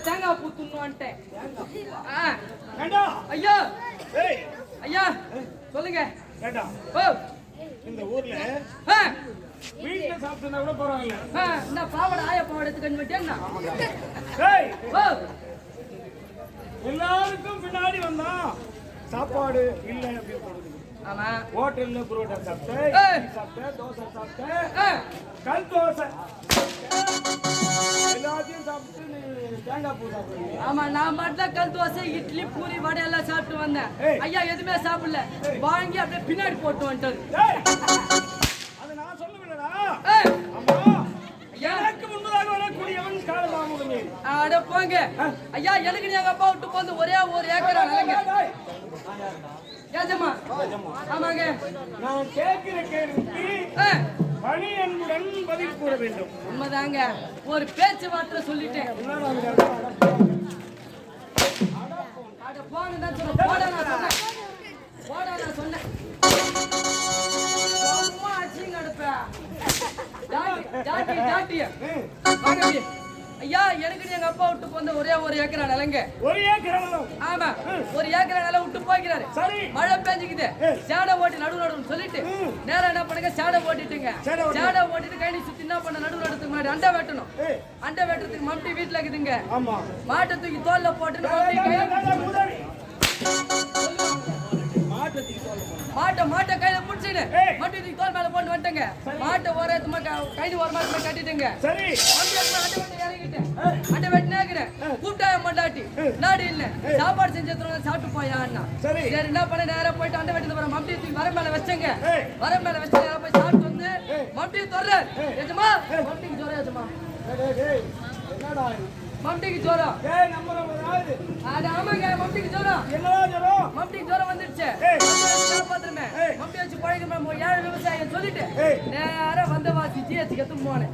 தேங்காய் பூத்துன்னு ஐயா ஐயா சொல்லுங்க. இந்த ஊர்ல வீட்டுல சாப்பிட்டா கூட பரவாயில்ல. இந்த பாவடை ஆய பாவடை எடுத்துக்கணும் வெட்டியா எல்லாருக்கும் பின்னாடி வந்தா சாப்பாடு இல்ல அப்படி போடுது. ஆமா ஹோட்டல்ல புரோட்டா சாப்பிட்டேன், தோசை சாப்பிட்டேன், கல் தோசை எல்லாத்தையும் சாப்பிட்டு தேங்காய் பூ சாப்பிடுறீங்க. ஆமா நான் மட்டும் கல் தோசை இட்லி பூரி வடை எல்லாம் சாப்பிட்டு வந்தேன். ஐயா எதுவுமே சாப்பிடல, வாங்கி அப்படியே பின்னாடி போட்டு வந்துட்டாரு. அது நான் சொல்லவில்லடா. ஆமா எனக்கு முன்னதாக வரக்கூடியவன் காலமாமுகமே. அட போங்க ஐயா, எனக்கு எங்க அப்பா விட்டு போந்து ஒரே ஒரு ஏக்கரா நிலங்க. ஏஜமா ஆமாங்க, நான் கேட்கிற கேள்விக்கு பணி என்புடன் பதில் கூற வேண்டும். உண்மைதாங்க, ஒரு பேச்சுவார்த்தை சொல்லிட்டேன். அட போங்க தான் சொல்ல, போட நான் சொன்னேன், போட நான் சொன்னேன். சும்மா அச்சிங்க அடுப்ப டாட்டி வாங்க ஐயா, எனக்கு எங்க அப்பா விட்டு போந்த ஒரே ஒரு ஏக்கரா நிலங்க. ஒரு ஏக்கரா நிலம்? ஆமா, ஒரு ஏக்கரா நிலம் விட்டு போய்க்கிறாரு. மழை பெஞ்சுக்குது, சேடை ஓட்டி நடுவு சொல்லிட்டு நேரம் என்ன பண்ணுங்க, சேடை ஓட்டிட்டுங்க. சேடை ஓட்டிட்டு கைனி சுத்தி என்ன பண்ண, நடுவு நடுறதுக்கு முன்னாடி அண்டை வெட்டணும். அண்டை வெட்டுறதுக்கு மம்டி வீட்டுல இருக்குதுங்க. மாட்டை தூக்கி தோல்ல போட்டு மாட்டை கையில புடிச்சுட்டு மம்டி தூக்கி தோல் மேல போட்டு வந்துட்டேங்க. மாட்டை ஓரமா கைது ஓரமா கட்டிட்டுங்க. அண்டை வெட்டினேக்கிறேன், கூப்பிட்டா மண்டாட்டி நாடு இல்ல சாப்பாடு செஞ்சு சாப்பிட்டு போயா அண்ணா. சரி என்ன பண்ண, நேரம் போயிட்டு அண்டை வெட்டி போற மம்டி தூக்கி வர மேல வச்சங்க. வர மேல வச்சு நேரம் போய் சாப்பிட்டு வந்து மம்டி தொடர எஜமா, மம்டிக்கு ஜோரம் எஜமா, மம்டிக்கு ஜோரம். ஆமாங்க, மம்டிக்கு ஜோரம். மம்டிக்கு ஜோரம் வந்துடுச்சு. காப்பாத்துறமே மம்டி வச்சு பழக ஏழு விவசாயம் சொல்லிட்டு நேரம் வந்தவாசி ஜிஹெச் எத்து போனேன்.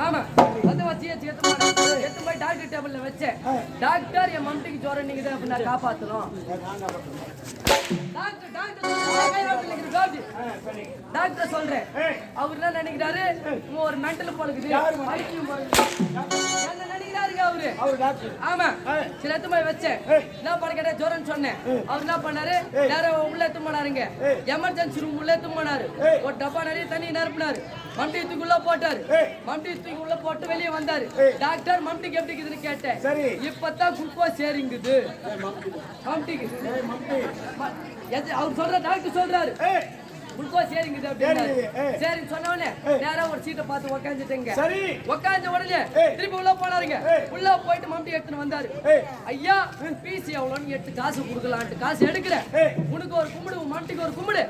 ஆமா, வந்தவாசி ஜிஹெச் எத்து போனேன். எத்து போய் டாக்டர் டேபிள்ல வச்சேன். டாக்டர் என் மம்டிக்கு ஜோரம் நீங்க தான் அப்படின்னா காப்பாத்தணும். டாக்டர் சொல்றேன், அவர் என்ன நினைக்கிறாரு, ஒரு மென்டல் போலுக்குது என்ன நினைக்கிறாருங்க அவரு. ஆமா, சில எத்துமா வச்சேன், என்ன பண்ண கேட்டா ஜோரன்னு சொன்னேன். அவர் என்ன பண்ணாரு, நேரம் உள்ள எத்து போனாருங்க. எமர்ஜென்சி ரூம் உள்ள எத்து போனாரு. ஒரு டப்பா நிறைய தண்ணி நிரப்பினாரு. மம்டி தூக்கி உள்ள போட்டாரு. மம்டி தூக்கி உள்ள போட்டு வெளியே வந்தாரு. டாக்டர் மம்டிக்கு எப்படி இருக்குதுன்னு கேட்டேன். இப்பதான் குளுக்கோஸ் ஏறிங்குது மம்டிக்கு. அவர் சொல்ற டாக்டர் சொல்றாரு, குளுக்கோஸ் ஏறிங்குது அப்படின்னாரு. சரின்னு சொன்ன உடனே நேரா ஒரு சீட்டை பார்த்து உக்காந்துட்டேங்க. சரி. உக்காந்த உடனே திருப்பி உள்ள போனாருங்க. உள்ள போயிட்டு மம்டி எடுத்துன்னு வந்தாரு. ஐயா பீஸ் எவ்வளோன்னு 8 காசு கொடுக்கலான்ட்டு காசு எடுக்கிறேன். உனக்கு ஒரு கும்பிடு, உன் மம்டிக்கு ஒரு கும்பிடு.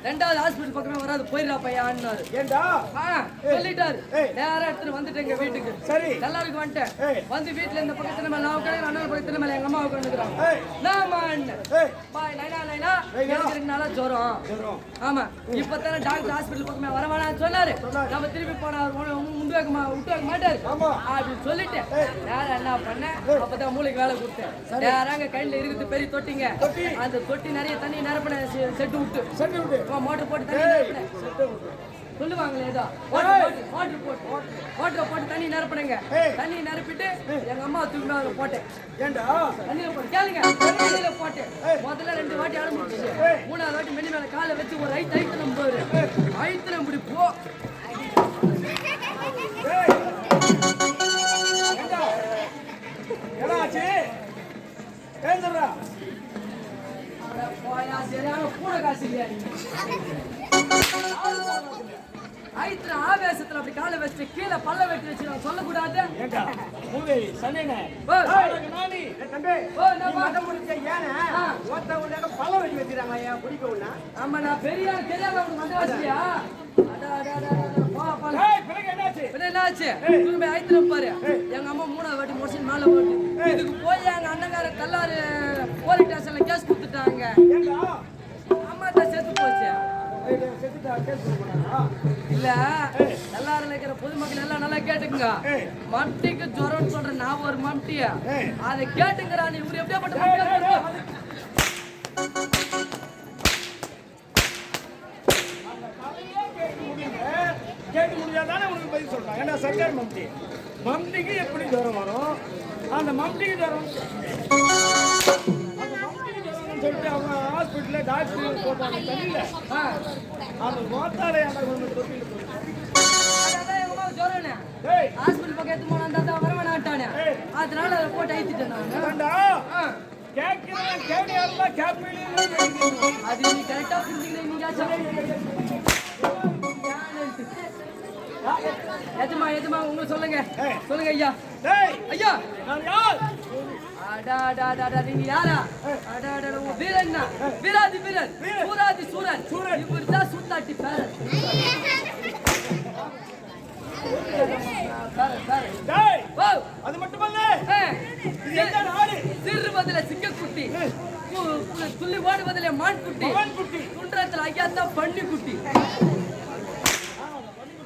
ரெண்டாவது ஹாஸ்பிட்டல் பக்கமே வராது, போயிடா பையான்னாரு. ஏண்டா சொல்லிட்டாரு. நேரா எடுத்துன்னு வந்துட்டேங்க வீட்டுக்கு. சரி. நல்லா இருக்கு வந்துட்டேன். வந்து வீட்டுல இந்த பக்கத்துல மேல நான் உட்காந்து, அண்ணன் பக்கத்துல மேல எங்க அம்மா உட்காந்துக்கிறாங்க. எனக்கு 2 நாளா ஜுரம். ஆமா, இப்பதானே டாக்டர் ஹாஸ்பிட்டல் பக்கமே வரவானான்னு சொன்னாரு. நம்ம திருப்பி போனா விட்டு வைக்க மாட்டாரு அப்படின்னு சொல்லிட்டு நேரம் என்ன பண்ணேன், அப்பதான் மூளைக்கு வேலை கொடுத்தேன். நேராங்க கையில இருக்குது பெரிய தொட்டிங்க. அந்த தொட்டி நிறைய தண்ணி நிரப்பின செட்டு விட்டு மோட்டர் போட்டு தண்ணி நிரப்பினேன். சொல்லுவாங்களே ஏதோ மோட்டரை போட்டு தண்ணி நிரப்பினேங்க. தண்ணி நிரப்பிட்டு எங்க அம்மா தூக்கி அதுல போட்டேன். தண்ணியில போட்டு கேளுங்க, தண்ணியில போட்டேன். முதல்ல 2 வாட்டி ஆரம்பிச்சு, 3ஆவது வாட்டி மெனி மேல காலை வச்சு ஒரு ஐத்தனம் போரு ஐத்தனம் இப்படி போ. சரியான பூனை காசு இல்லையா ஐத்திர ஆவேசத்துல அப்படி காலை வச்சு கீழே பல்ல வெட்டி வச்சு நான் சொல்லக்கூடாது. ஆமா, நான் பெரிய தெரியாம மண்டவாசியா என்னாச்சு திரும்ப ஐத்திரம் பாரு. எங்க அம்மா 3ஆவது வாட்டி முடிச்சு மேல போட்டு இதுக்கு போய் எங்க அண்ணங்கார கல்லாறு போலீஸ் ஸ்டேஷன்ல கேஸ் கொடுத்துட்டாங்க. அம்மா தான் செத்து போச்சு. இல்ல எல்லாரும் இருக்கிற பொதுமக்கள் எல்லாம் நல்லா கேட்டுக்குங்க. மம்டிக்கு ஜுரம் சொல்ற நான் ஒரு மம்டியா அதை கேட்டுக்கிறான். இவரு எப்படியாப்பட்ட கேட்க முடியாதானே உனக்கு பதில் சொல்றான். ஏன்னா சர்க்கார் மம்டிக்கு எப்படி ஜுரம் வரும்? அந்த மம்டிக்கு ஜுரம் சொல்லிட்டு அவங்க ஹாஸ்பிட்டல்ல டாக்டர் போட்டாங்க. தண்ணியில அந்த மோத்தாரை அந்த தொட்டியில் ஹாஸ்பிட்டல் பக்கம் எடுத்து போனா வரவேணாட்டானே, அதனால அதை போட்டு ஐத்திட்டேன். அது நீ கரெக்டா புரிஞ்சுக்கிறேன். எஜமா உங்களுக்கு சொல்லுங்க ஐயா. ஐயா நீங்க யாரா? வீரன் வீராதி வீரன் சூராதி சூரன் இவருதான் சூத்தாட்டி பேரன். அது மட்டுமல்ல சிறுவதில சிங்கக்குட்டி, துள்ளி ஓடுவதில மான்குட்டி, குன்றத்துல ஐயா தான் பண்ணி குட்டி.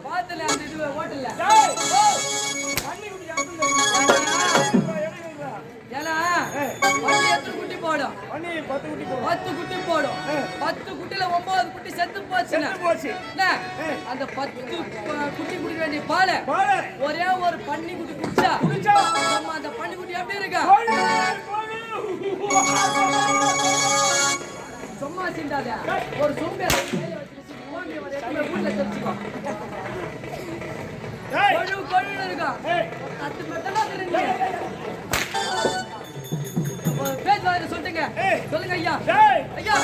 பாத்துல அந்த இது ஓட்டல ஏன்னா பண்ணி எத்தனை குட்டி போடும்? 10 குட்டி போடும். 10 குட்டில 9 குட்டி செத்து போச்சு. அந்த 10 குட்டி குடிக்க வேண்டிய பாலை ஒரே ஒரு பண்ணி குட்டி குடிச்சா நம்ம அந்த பண்ணி குட்டி எப்படி இருக்கா? சும்மா சிந்தாத ஒரு சோம்பேறி வீட்டுல தெரிச்சுக்கோ. இருக்கா 10 மட்டும் தெரியுங்க. சொல்லுங்க ஐயா. ஐயா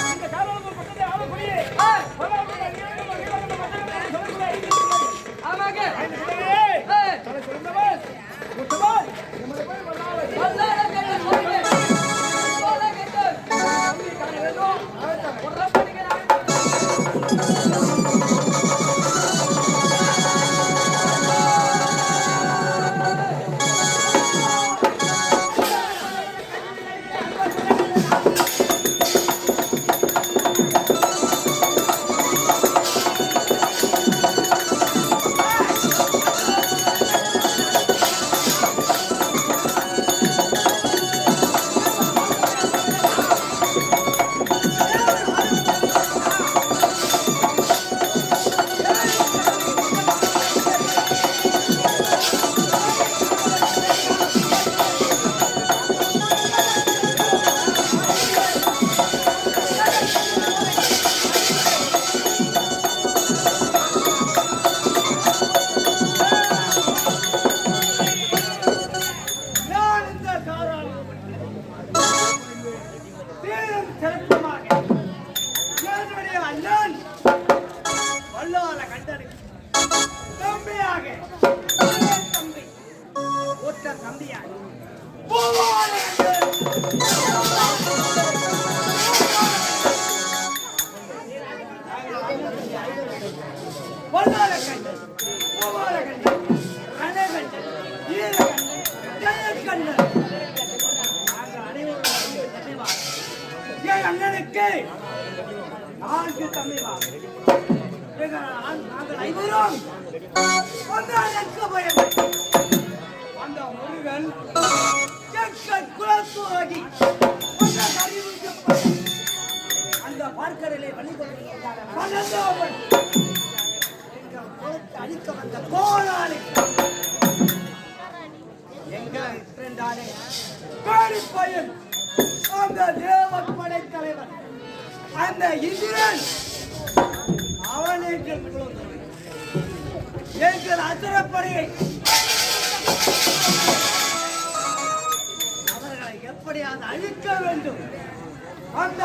ஆமாங்க தம்பியா பூவால பொல்லால கண்டு பூவால கண்டு ரண கண்டு ஈர கண்டு ஜெய கண்டு என் அண்ணனுக்கு 4 தம்பிவா நாங்கள் ஐவரும் ஒன்றாக பயம் அந்த முருகன் குலத்துவாகி அந்த பார்க்கடலை வழிபடுவதற்காக அழிக்க வந்த கோளாளி எங்க இருந்தாலே பேடி பையன் அந்த தேவப்படை தலைவர் அந்த இந்திரன் அவன் எங்கள் அசுரப்படையை அவர்களை எப்படியாவது அழிக்க வேண்டும் அந்த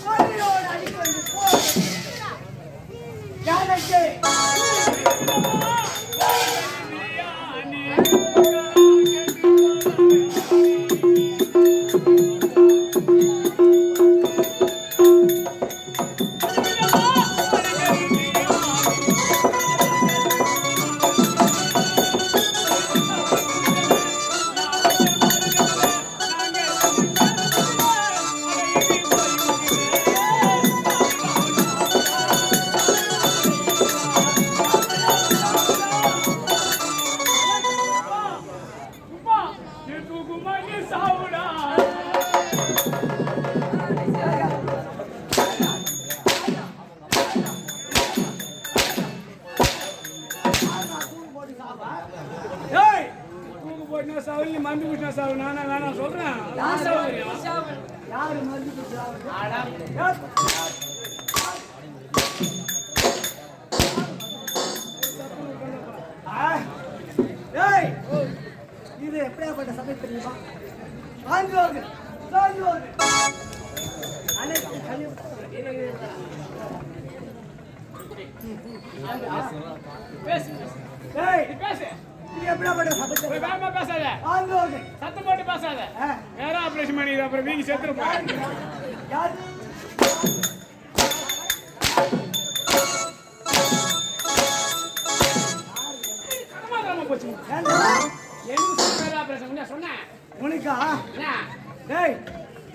படையோடு அழிக்க வேண்டும் எனக்கு மருந்து குடிச்சா சாவு நானா சொல்றேன் யாரு மருந்து இது எப்படியாப்பட்ட சபை தெரியுமா ஆண்டோர்கள் அனைத்து பேசு எப்படியாப்பட்ட சபை வேகமா பேசாத ஆண்டோர்கள் சத்தம் போட்டு பேசாத வேற ஆபரேஷன் பண்ணி அப்புறம் வீங்கி செத்துரும் யார் உனக்கா டேய்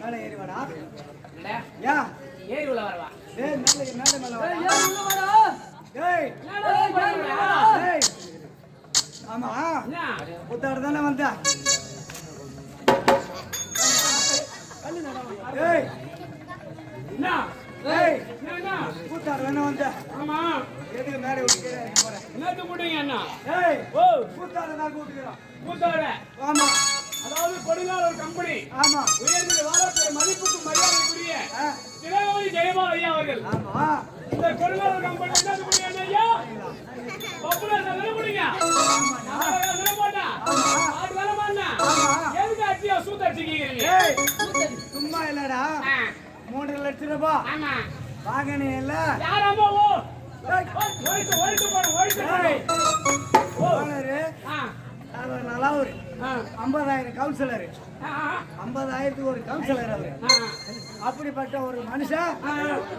மேல ஏறி வாடா யா ஏறி உள்ள வரவா டேய் மேல வா ஏறி உள்ள வாடா டேய் டேய் ஆமா புத்தாட தானே வந்த டேய் என்ன டேய் என்ன புத்தாட தானே வந்த ஆமா எதுக்கு மேல விட்டு போறேன் என்னது கூடுங்க அண்ணா டேய் ஓ புத்தாட தான் கூடுறோம் புத்தாட ஆமா அதாவது கொடுங்கால ஒரு கம்பெனி ஆமா உயர்ந்த வாழக்கூடிய மதிப்புக்கு மரியாதைக்குரிய திலகவதி ஜெயபால் ஐயா அவர்கள் ஆமா இந்த கொடுங்கால கம்பெனி என்னது கூடிய ஐயா பப்புல சொல்ல முடியுங்க ஆமா சொல்ல மாட்டா ஆடு வர மாட்டா எதுக்கு அடியா சூத்த அடிக்கிறீங்க ஏய் சும்மா இல்லடா 3 லட்சம் ரூபாய் ஆமா வாங்கனே இல்ல யார் அம்மா ஓ ஓடிட்டு ஓனரு நல்லா ஒரு 50,000 கவுன்சிலர் 50,000 ஒரு கவுன்சிலர் அவரு அப்படிப்பட்ட ஒரு மனுஷன்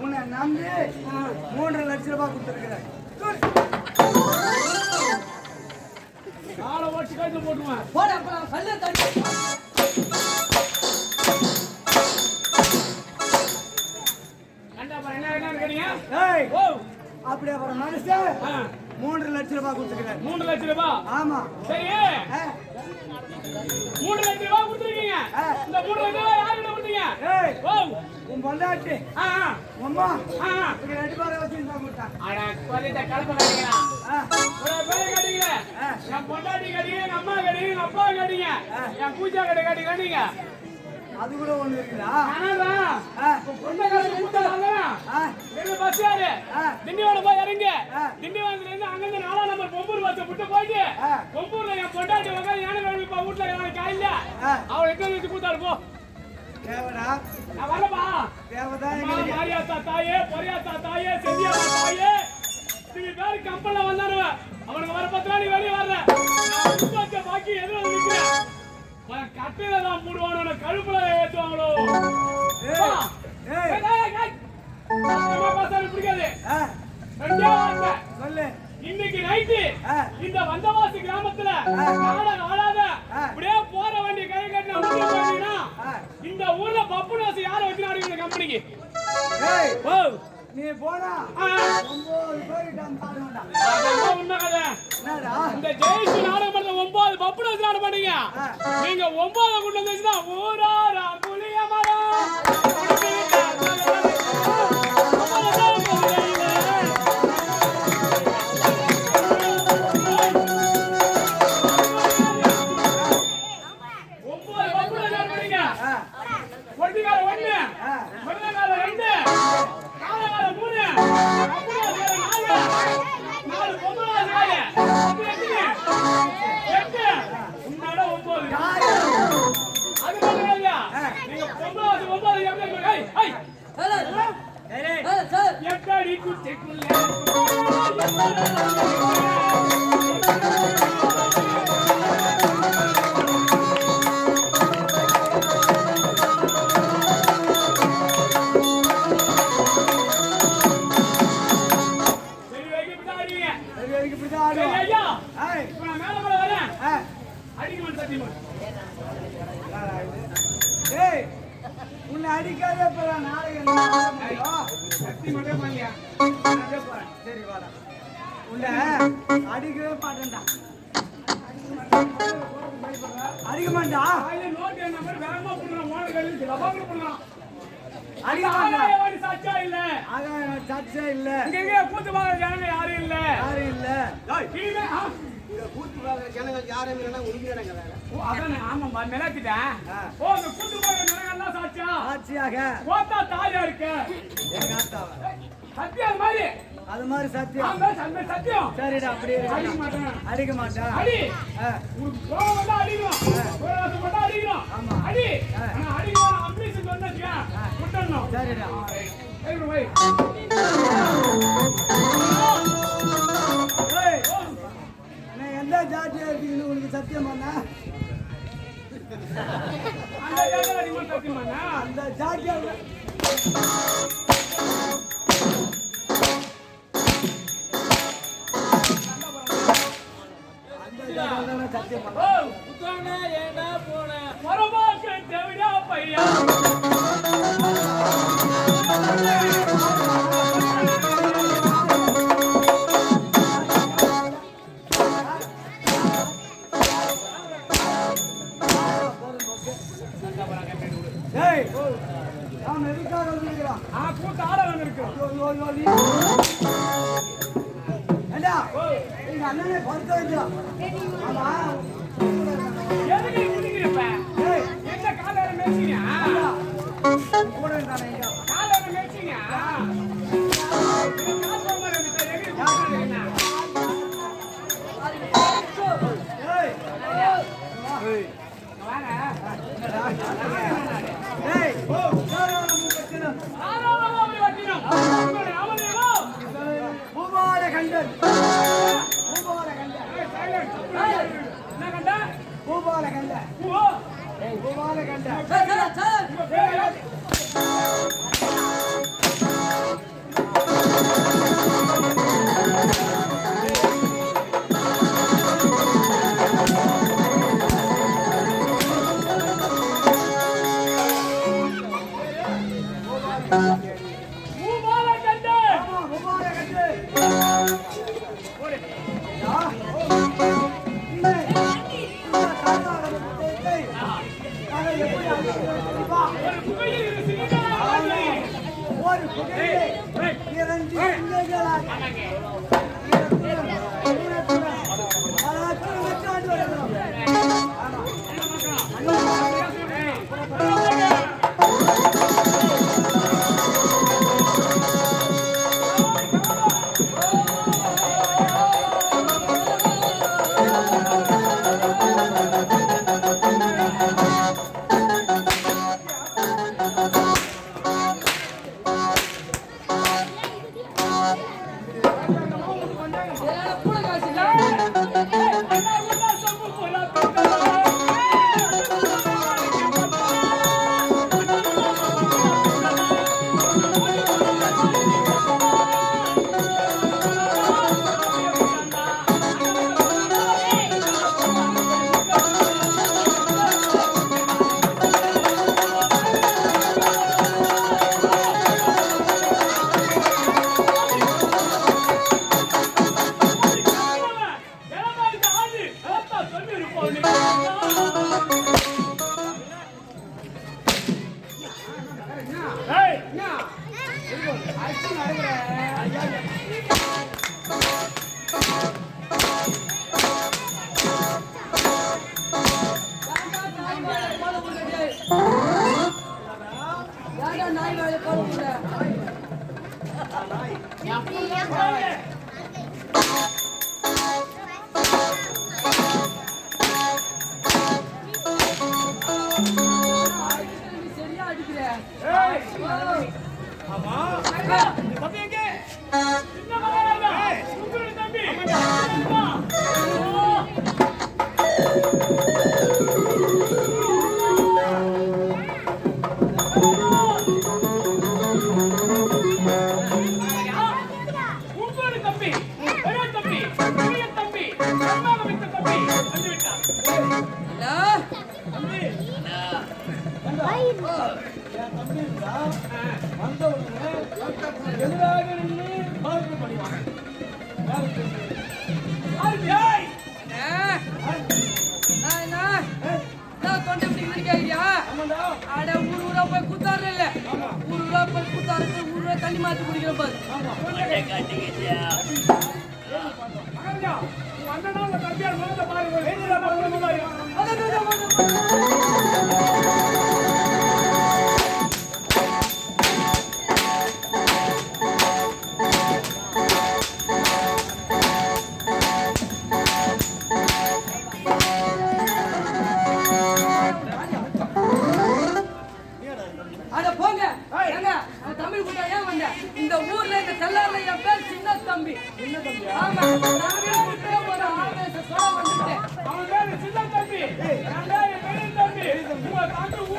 உன்னை நம்பி 3 லட்சம் ரூபாய் கொடுத்துருக்கிறார் ஆளை ஓட்டி கைது போட்டுவான் போட அப்புறம் கல்ல தட்டி கண்டா என்ன கேட்டீங்க ஏய் ஓ அப்படியே ஒரு மனுஷன் 3 லட்சம் ரூபாய் கொடுத்துருக்காரு 3 லட்சம் ரூபாய் ஆமா சரி 3 லட்சம் ரூபாய் கொடுத்துருக்கீங்க இந்த 3 லட்சம் ரூபாய் யார்கிட்ட கொடுத்தீங்க ஏய் ஓ உன் பொண்டாட்டி அம்மா இங்க ரெண்டு பேரை வச்சு போட்டா அட கோலிட்ட கலப்ப காட்டிங்களா ஒரு பேரை காட்டிங்களா என் பொண்டாட்டி காட்டிங்க என் அம்மா காட்டிங்க என் அப்பா காட்டிங்க என் பூஜா கடை காட்டிங்க நீங்க அது கூட ஒண்ணு இருக்குடா ஆனாடா பொண்ணு காசு கொடுத்தாங்க என்ன பஸ் யாரு திண்டிவனம் போய் இறங்க திண்டிவனத்துல இருந்து அங்க இருந்து 4 நம்பர் பொம்பூர் பஸ் விட்டு போயிட்டு பொம்பூர்ல என் பொண்டாட்டி உட்கார்ந்து யானை வேணுப்பா வீட்டுல எனக்கு காயில்ல அவ எங்க வச்சு கூத்தாரு போ தேவடா நான் வரப்பா தேவதா எங்க மாரியாத்தா தாயே பொரியாத்தா தாயே செந்தியாத்தா தாயே நீங்க பேரு கப்பல்ல வந்தானுவ அவனுக்கு வர பத்திரா நீ வெளியே வரல நான் பாக்கி எதுல நிக்கிறேன் கட்டையில தான் மூடுவானோ கழுப்புல ஏத்துவாங்களோ இன்னைக்கு நைட்டு இந்த வந்தவாசி கிராமத்துல ஆளாத அப்படியே போற வண்டி கை கட்டினா இந்த ஊர்ல பப்புனாசி யார வச்சு நாடுங்க கம்பெனிக்கு நீ போனா இந்த ஜெயிச்சு நாடகம் பண்ற 9 பப்புனாசி நாட மாட்டீங்க நீங்க 9 கொண்டு வந்துச்சுன்னா ஊராரா புளிய மரம் உன்னை அடிக்காதே நாடகம் சரி வாடா உன்னை அடிக்கவே மாட்டேன்டா அடிக்க மாட்டா சாட்சியா இல்ல கூத்து பாக்குற ஜனங்க யாரும் இல்ல கூத்து பாக்குற ஜனங்க யாரும் இல்லைன்னா உண்மையான ஆமாம்பா மிளத்திட்டேன் ஓ இந்த கூத்து பாக்குற ஜனங்க எல்லாம் சாட்சியாக போத்தா தாயா இருக்கு சத்தியம் அது மாதிரி சத்தியம் சத்தியம் சரிடா அப்படியே அடிக்க மாட்டேன் அடி உனக்கு கோவம் வந்தா அடிக்கணும் கோவம் வந்தா அடிக்கணும் ஆமா அடி ஆனா அடிக்கணும் அம்பிஷன் சொன்னதுக்கு விட்டணும் சரிடா வை நான் எந்த ஜாதியா இருக்கீங்கன்னு உனக்கு சத்தியம் பண்ண அந்த ஜாதியா சத்தியம் பண்ண ஏடா போன மரபாக்கு தேவிடா பையா அண்ணனே படுத்த வைக்கலாம் எதுக்கு குடிக்கிறப்ப என்ன காலையில மேய்ச்சிங்க கூட இருந்தானே காலையில மேய்ச்சிங்க ஏய் என்ன அச்சி நடக்குற ஐயா நாய் வாழை போல சரியா அடிக்கிற ஆமா தம்பி எங்க என்ன கவலைடா உங்க தம்பி உங்க தம்பி பெரிய தம்பி பெரிய தம்பி அம்மாவை விட்ட தம்பி வந்து விட்டான் தம்பி என் தம்பி இருந்தா வந்த உடனே எதிராக நின்று பார்க்க முடியும் ஏய் தொண்டை பிடிக்கிறது கேக்குறியா ஆமாண்டா அட ஊரா போய் குத்தாரு இல்ல ஊரா போய் குத்தாரு ஊரா தண்ணி மாத்தி குடிக்கிற பாரு மகன்யா வந்தனா அந்த தம்பியார் வந்து பாருங்க வேணுடா பாருங்க அட போங்க ஏங்க தமிழ் கூட ஏன் வந்த இந்த ஊர்ல இந்த கல்லார்ல என் பேர் சின்ன தம்பி ஆமா தமிழ் கூட ஒரு ஆவேசத்தோட வந்துட்டேன் அவன் பேரு சின்ன தம்பி என் பேரு பெரிய தம்பி உங்க தம்பி